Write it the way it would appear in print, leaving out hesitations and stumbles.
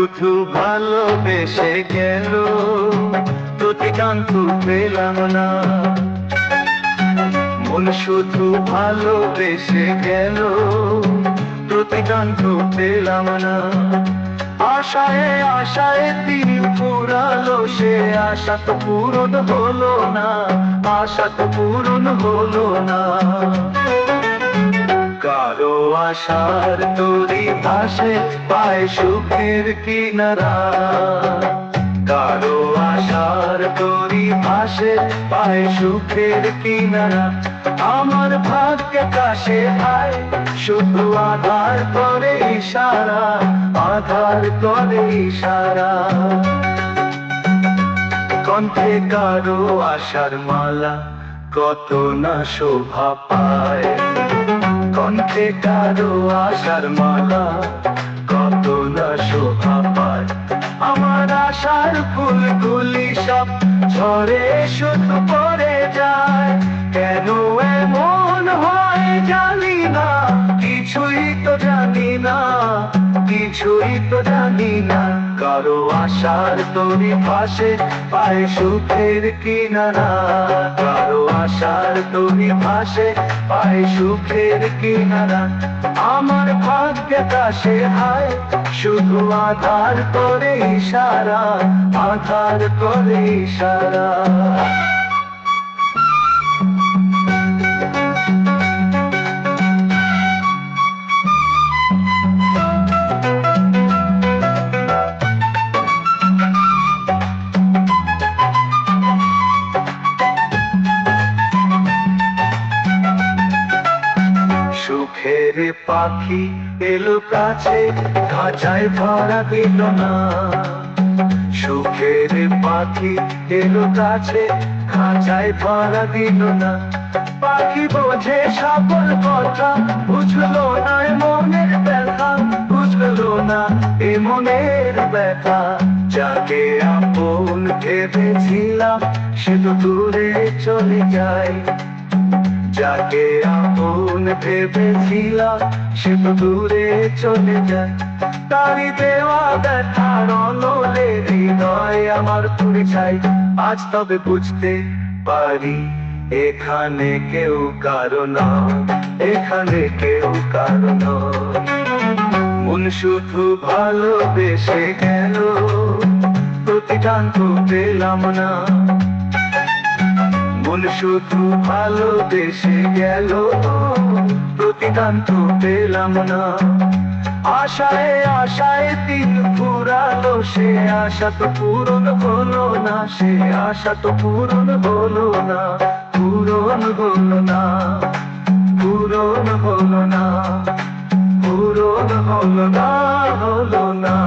শুধু ভালোবেসে গেল, প্রতিদান তো পেলাম না। মন শুধু ভালোবেসে গেল, প্রতিদান তো পেলাম না। আশায় আশায় দিন ফুরালো, সে আশা তো পূরণ হলো না, আশা তো পূরণ হলো না। কারো আশার তরি ভাসে পায় সুখের কিনারা, কারো আশার তরি ভাসে পায় সুখের কিনারা। আমার ভাগ্যে কাছে ভাই শুধু আধার করে ইশারা, আধার করে ইশারা। কণ্ঠে কারো আশার মালা কত না শোভা পায়, কণ্ঠে কারো আশার মালা কত না শোভা পায়। আমার আশার ফুলগুলি সব ঝরে শুধু পড়ে যায়, কেন এমন হয় জানি না, কিছুই তো জানি না, কিছুই তো জানি না। কারো আশার তরি ভাসে পায় সুখের কিনারা, কারো আশার তরি ভাসে পায় সুখের কিনারা। আমার ভাগ্যে কাছে হায় শুধু আধার করে ইশারা, আধার করে ইশারা। সুখের পাখি এলো কাছে, খাঁচায় ভরা দিল না। সুখের পাখি এলো কাছে, খাঁচায় ভরা দিল না। পাখি বোঝে সকল কথা, বুঝলো না এ মনের ব্যথা, বুঝলো না এ মনের ব্যথা। যাকে আপন ভেবেছিলাম সে তো দূরে চলে যায়, যাকে আপন ভেবেছিলাম সে তো দূরে চলে যায়। তারি দেওয়া ব্যথার অনলে হৃদয় আমার পুড়ে চাই। আজ তবে বুঝতে পারি এখানে কেউ কারো নয়, এখানে কেউ কারো নয়। মন শুধু ভালোবেসে গেল, প্রতিদান তো পেলাম না। মন শুধু ভালোবেসে গেল, প্রতিদান তো পেলাম না। আশায় আশায় দিন ফুরালো, সে আশা তো পূরণ হলো না, সে আশা তো পূরণ হলো না, পূরণ হলো না, পূরণ হলো না, পূরণ হলো না, হলো না।